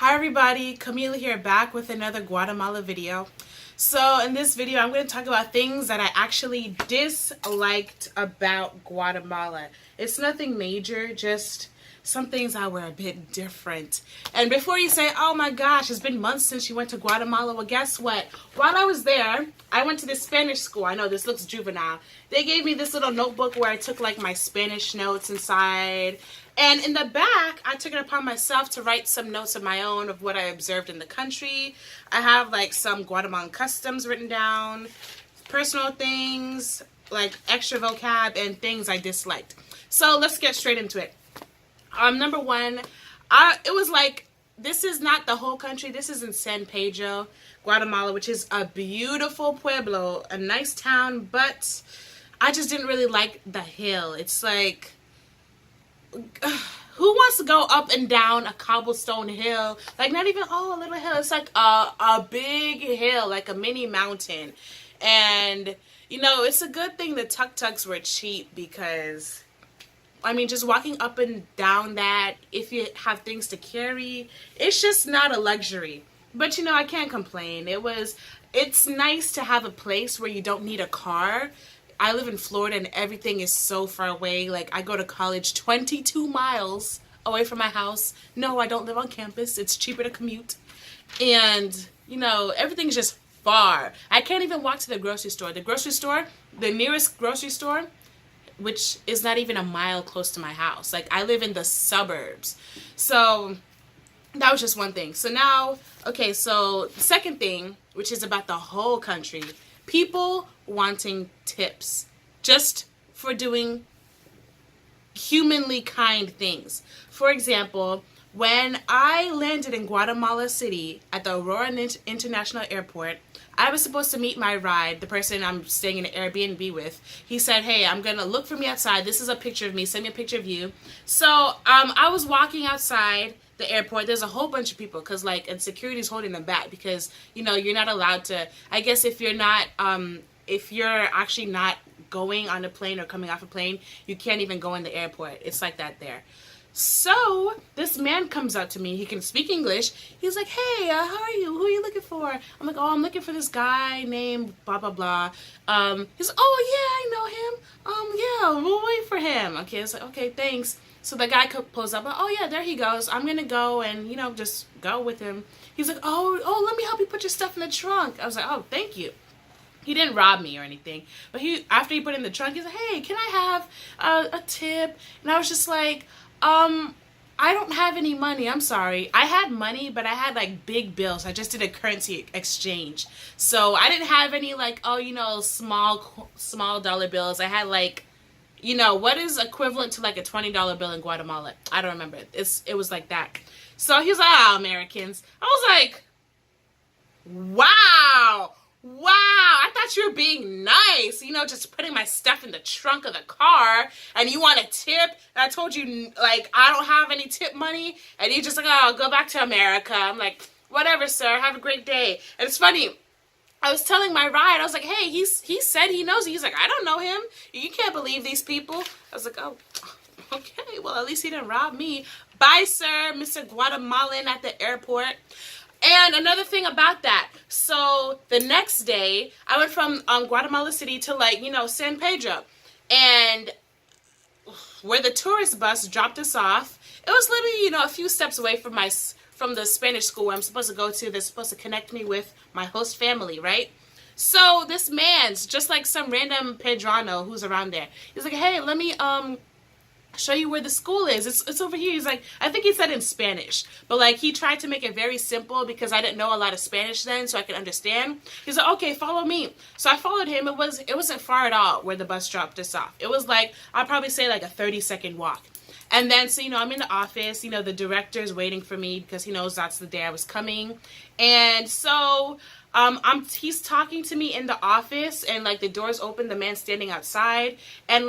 Hi everybody, Camila here, back with another Guatemala video. So in this video I'm going to talk about things that I actually disliked about Guatemala. It's nothing major, just some things that were a bit different. And before you say, oh my gosh, it's been months since you went to Guatemala, well guess what? While I was there, I went to this Spanish school. I know this looks juvenile. They gave me this little notebook where I took like my Spanish notes inside. And in the back, I took it upon myself to write some notes of my own of what I observed in the country. I have like some Guatemalan customs written down, personal things, like extra vocab, and things I disliked. So let's get straight into it. Number one, it was like, this is not the whole country. This is in San Pedro, Guatemala, which is a beautiful pueblo, a nice town, but I just didn't really like the hill. It's like, who wants to go up and down a cobblestone hill? Like, not even, oh, a little hill. It's like a big hill, like a mini mountain. And, you know, it's a good thing the tuk-tuks were cheap because, I mean, just walking up and down that, if you have things to carry, it's just not a luxury. But, you know, I can't complain. It's nice to have a place where you don't need a car. I live in Florida and everything is so far away. Like, I go to college 22 miles away from my house. No, I don't live on campus. It's cheaper to commute. And, you know, everything's just far. I can't even walk to the grocery store. The nearest grocery store, which is not even a mile close to my house. Like, I live in the suburbs. So that was just one thing. So now, okay, so the second thing, which is about the whole country, people wanting tips just for doing humanly kind things. For example, when I landed in Guatemala City at the Aurora International Airport, I was supposed to meet my ride, the person I'm staying in an Airbnb with. He said, hey, I'm going to look for me outside. This is a picture of me. Send me a picture of you. So I was walking outside the airport. There's a whole bunch of people because, like, and security's holding them back because, you know, you're not allowed to, I guess if you're not, if you're actually not going on a plane or coming off a plane, you can't even go in the airport. It's like that there. So this man comes up to me. He can speak English. He's like, hey, how are you? Who are you looking for? I'm like, oh, I'm looking for this guy named blah, blah, blah. He's like, oh, yeah, I know him. Yeah, we'll wait for him. Okay, it's like, okay, thanks. So the guy pulls up. Oh, yeah, there he goes. I'm going to go and, you know, just go with him. He's like, oh, let me help you put your stuff in the trunk. I was like, oh, thank you. He didn't rob me or anything. But after he put it in the trunk, he's like, hey, can I have a tip? And I was just like, I don't have any money. I'm sorry. I had money, but I had like big bills. I just did a currency exchange. So I didn't have any like, oh, you know, small dollar bills. I had like, you know, what is equivalent to like a $20 bill in Guatemala? I don't remember. It was like that. So he was like, oh, Americans. I was like, wow. I thought you were being nice, you know, just putting my stuff in the trunk of the car, and you want a tip, and I told you, like, I don't have any tip money, and you just like, oh, go back to America. I'm like, whatever, sir, have a great day. And it's funny, I was telling my ride, I was like, hey, he said he knows you. He's like, I don't know him. You can't believe these people. I was like, oh, okay, well, at least he didn't rob me. Bye, sir, Mr. Guatemalan at the airport. And another thing about that, so the next day, I went from Guatemala City to, like, you know, San Pedro. And where the tourist bus dropped us off, it was literally, you know, a few steps away from the Spanish school where I'm supposed to go to. They're supposed to connect me with my host family, right? So this man's just like some random Pedrano who's around there. He's like, hey, let me show you where the school is. It's over here. He's like, I think he said in Spanish, but like he tried to make it very simple because I didn't know a lot of Spanish then, so I could understand. He's like, okay, follow me. So I followed him. It wasn't far at all where the bus dropped us off. It was like, I'd probably say like a 30-second walk. And then, so, you know, I'm in the office, you know, the director's waiting for me because he knows that's the day I was coming. And so he's talking to me in the office, and like the door's open, the man's standing outside, and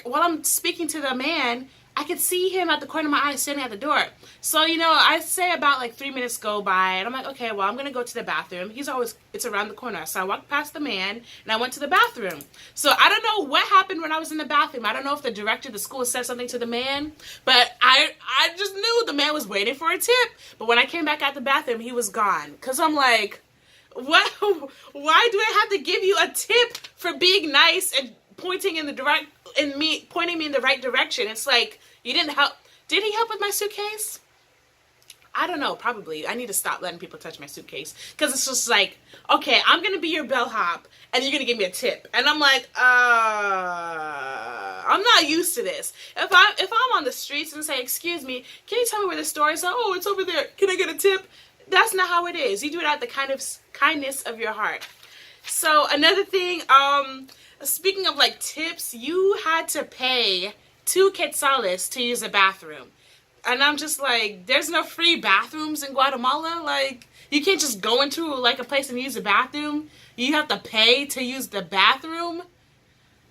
while I'm speaking to the man, I could see him at the corner of my eye standing at the door. So, you know, I say about like 3 minutes go by, and I'm like, okay, well, I'm going to go to the bathroom. It's around the corner. So I walked past the man, and I went to the bathroom. So I don't know what happened when I was in the bathroom. I don't know if the director of the school said something to the man, but I just knew the man was waiting for a tip. But when I came back out the bathroom, he was gone. Because I'm like, what? Why do I have to give you a tip for being nice and pointing me in the right direction? It's like, you didn't help. Did he help with my suitcase? I don't know, probably. I need to stop letting people touch my suitcase. Because it's just like, okay, I'm going to be your bellhop, and you're going to give me a tip. And I'm like, I'm not used to this. If I'm on the streets and say, excuse me, can you tell me where the store is? Oh, it's over there. Can I get a tip? That's not how it is. You do it out of the kindness of your heart. So another thing, speaking of like tips, you had to pay 2 quetzales to use a bathroom. And I'm just like, there's no free bathrooms in Guatemala. Like, you can't just go into like a place and use a bathroom. You have to pay to use the bathroom.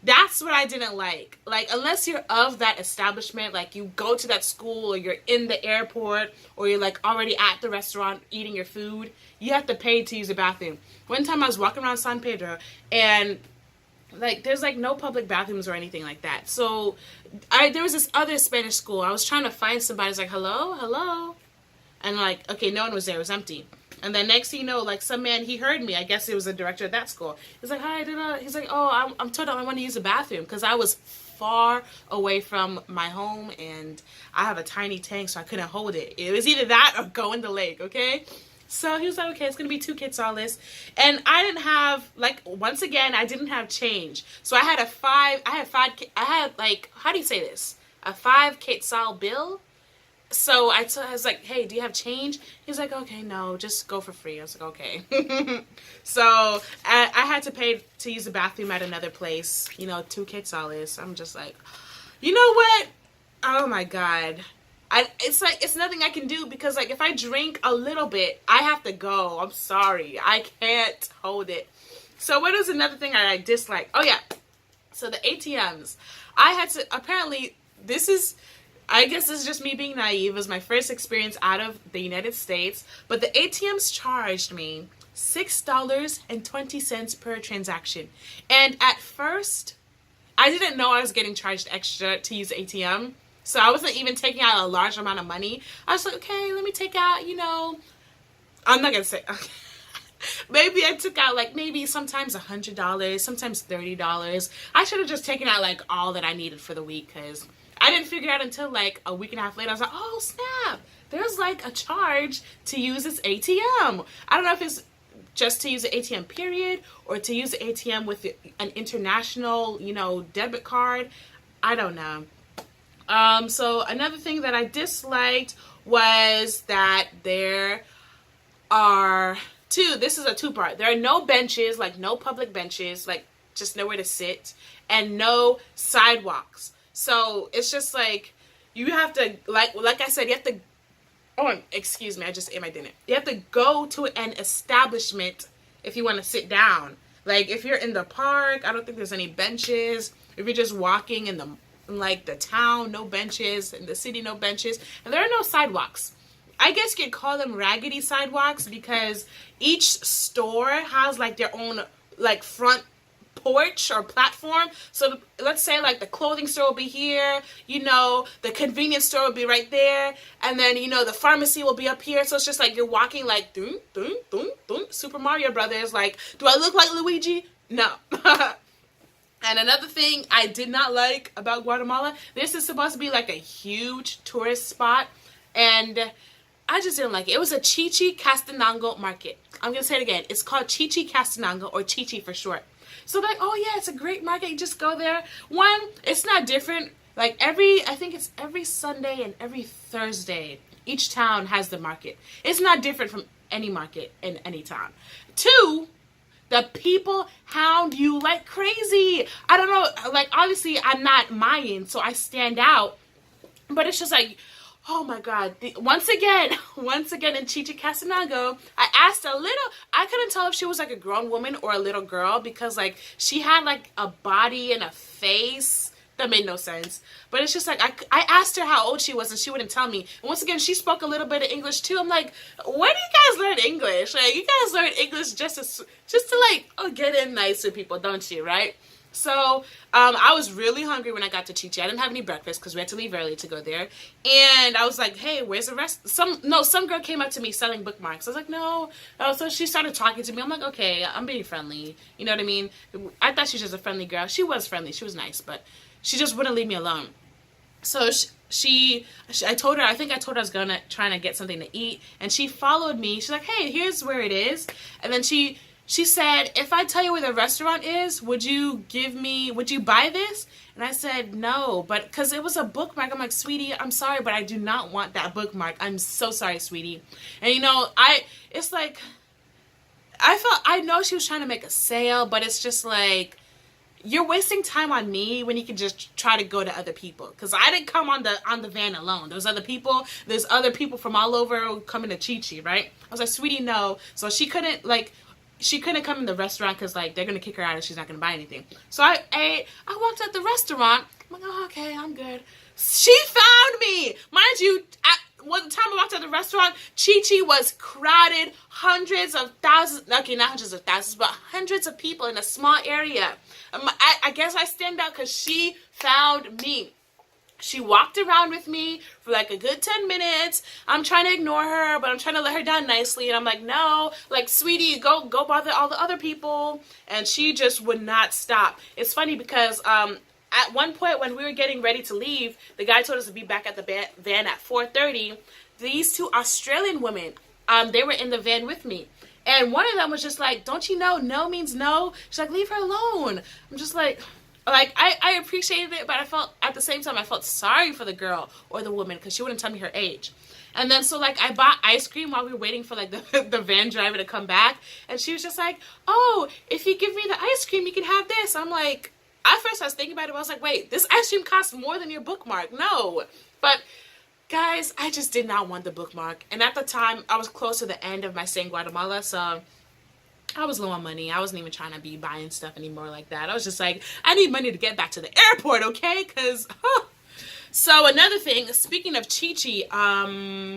That's what I didn't like. Like, unless you're of that establishment, like you go to that school or you're in the airport or you're like already at the restaurant eating your food, you have to pay to use a bathroom. One time I was walking around San Pedro and like there's like no public bathrooms or anything like that. So there was this other Spanish school. I was trying to find somebody. I was like, hello. And like, okay, no one was there. It was empty. And then next thing you know, like some man, he heard me. I guess it was the director of that school. He's like, hi, he's like, oh, I'm told I want to use the bathroom because I was far away from my home and I have a tiny tank, so I couldn't hold it. It was either that or go in the lake, okay? So he was like, okay, it's going to be 2 quetzales. And I didn't have, like, once again, I didn't have change. So I had like, how do you say this? A 5 quetzal bill. So I was like, hey, do you have change? He's like, okay, no, just go for free. I was like, okay. So I had to pay to use the bathroom at another place, 2 quetzales. I'm just like, you know what? Oh my God. It's nothing I can do because like if I drink a little bit, I have to go. I'm sorry. I can't hold it. So what is another thing I dislike? Oh yeah. So the ATMs. I had to, apparently I guess this is just me being naive. It was my first experience out of the United States, but the ATMs charged me $6.20 per transaction. And at first, I didn't know I was getting charged extra to use the ATM. So I wasn't even taking out a large amount of money. I was like, okay, let me take out, I'm not going to say, okay. Maybe I took out like maybe sometimes $100, sometimes $30. I should have just taken out like all that I needed for the week because I didn't figure out until like a week and a half later. I was like, oh snap, there's like a charge to use this ATM. I don't know if it's just to use the ATM period or to use the ATM with an international, debit card. I don't know. So another thing that I disliked was that there are this is a 2-part. There are no benches, like no public benches, like just nowhere to sit, and no sidewalks. So it's just like, you have to, like I said, you have to, oh, excuse me, I just ate my dinner. You have to go to an establishment if you want to sit down. Like if you're in the park, I don't think there's any benches. If you're just walking in the town, no benches. In the city, no benches. And there are no sidewalks. I guess you could call them raggedy sidewalks because each store has like their own like front porch or platform. So let's say like the clothing store will be here, the convenience store will be right there, and then the pharmacy will be up here. So it's just like you're walking like doom doom doom doom Super Mario Brothers. Like, do I look like Luigi? No. And another thing I did not like about Guatemala, this is supposed to be like a huge tourist spot, and I just didn't like it. It was a Chichi Castanango market. I'm going to say it again. It's called Chichi Castanango, or Chichi for short. So like, oh yeah, it's a great market. You just go there. One, it's not different. Like I think it's every Sunday and every Thursday, each town has the market. It's not different from any market in any town. 2, the people hound you like crazy. I don't know. Like, obviously, I'm not Mayan, so I stand out. But it's just like, oh my God. Once again in Chichi Castanango, I couldn't tell if she was like a grown woman or a little girl because like she had like a body and a face that made no sense. But it's just like, I asked her how old she was and she wouldn't tell me. And once again, she spoke a little bit of English too. I'm like, where do you guys learn English? Like, you guys learn English just to like, get in nice with people, don't you, right? So I was really hungry when I got to Chi Chi. I didn't have any breakfast because we had to leave early to go there. And I was like, hey, where's the rest? Some girl came up to me selling bookmarks. I was like, no. So she started talking to me. I'm like, okay, I'm being friendly. You know what I mean? I thought she was just a friendly girl. She was friendly. She was nice, but she just wouldn't leave me alone. So I told her, I think I told her I was trying to get something to eat. And she followed me. She's like, hey, here's where it is. And then she said, if I tell you where the restaurant is, would you buy this? And I said, no, but because it was a bookmark. I'm like, sweetie, I'm sorry, but I do not want that bookmark. I'm so sorry, sweetie. And you know, it's like, I know she was trying to make a sale, but it's just like, you're wasting time on me when you can just try to go to other people. Because I didn't come on the van alone. There's other people from all over coming to Chi Chi, right? I was like, sweetie, no. So she couldn't come in the restaurant because like they're gonna kick her out and she's not gonna buy anything. So I walked out the restaurant. I'm like, oh, okay, I'm good. She found me, mind you. One time I walked out the restaurant, Chi Chi was crowded, hundreds of thousands. Okay, not hundreds of thousands, but hundreds of people in a small area. I guess I stand out because she found me. She walked around with me for like a good 10 minutes. I'm trying to ignore her, but I'm trying to let her down nicely. And I'm like, no, like, sweetie, go bother all the other people. And she just would not stop. It's funny because at one point when we were getting ready to leave, the guy told us to be back at the van at 4:30. These two Australian women, they were in the van with me. And one of them was just like, don't you know no means no? She's like, leave her alone. I'm just like I appreciated it, but I felt at the same time I felt sorry for the girl or the woman because she wouldn't tell me her age. And then so like I bought ice cream while we were waiting for like the van driver to come back, and she was just like, oh, if you give me the ice cream you can have this. I'm like, at first I was thinking about it, but I was like, wait, this ice cream costs more than your bookmark. No. But guys, I just did not want the bookmark. And at the time I was close to the end of my stay in Guatemala, so I was low on money. I wasn't even trying to be buying stuff anymore like that. I was just like, I need money to get back to the airport, okay? Because, So another thing, speaking of Chi Chi,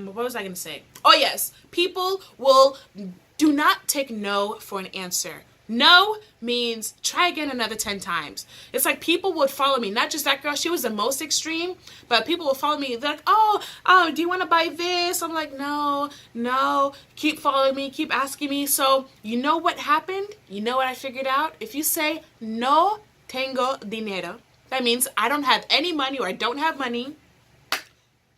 what was I going to say? Oh, yes. People do not take no for an answer. No means try again another 10 times. It's like people would follow me. Not just that girl. She was the most extreme. But people would follow me. They're like, oh, do you want to buy this? I'm like, no. Keep following me. Keep asking me. So you know what happened? You know what I figured out? If you say, no tengo dinero, that means I don't have any money or I don't have money.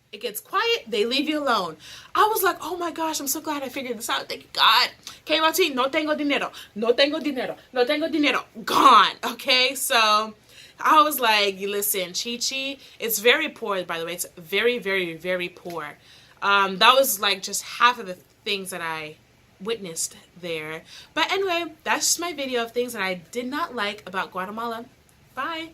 It gets quiet. They leave you alone. I was like, oh my gosh, I'm so glad I figured this out. Thank you, God. Came out to no tengo dinero. No tengo dinero. No tengo dinero. Gone. Okay, so I was like, listen, Chi Chi, it's very poor, by the way. It's very, very, very poor. That was like just half of the things that I witnessed there. But anyway, that's just my video of things that I did not like about Guatemala. Bye.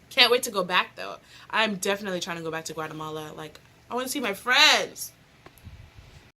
Can't wait to go back though. I'm definitely trying to go back to Guatemala. Like, I want to see my friends.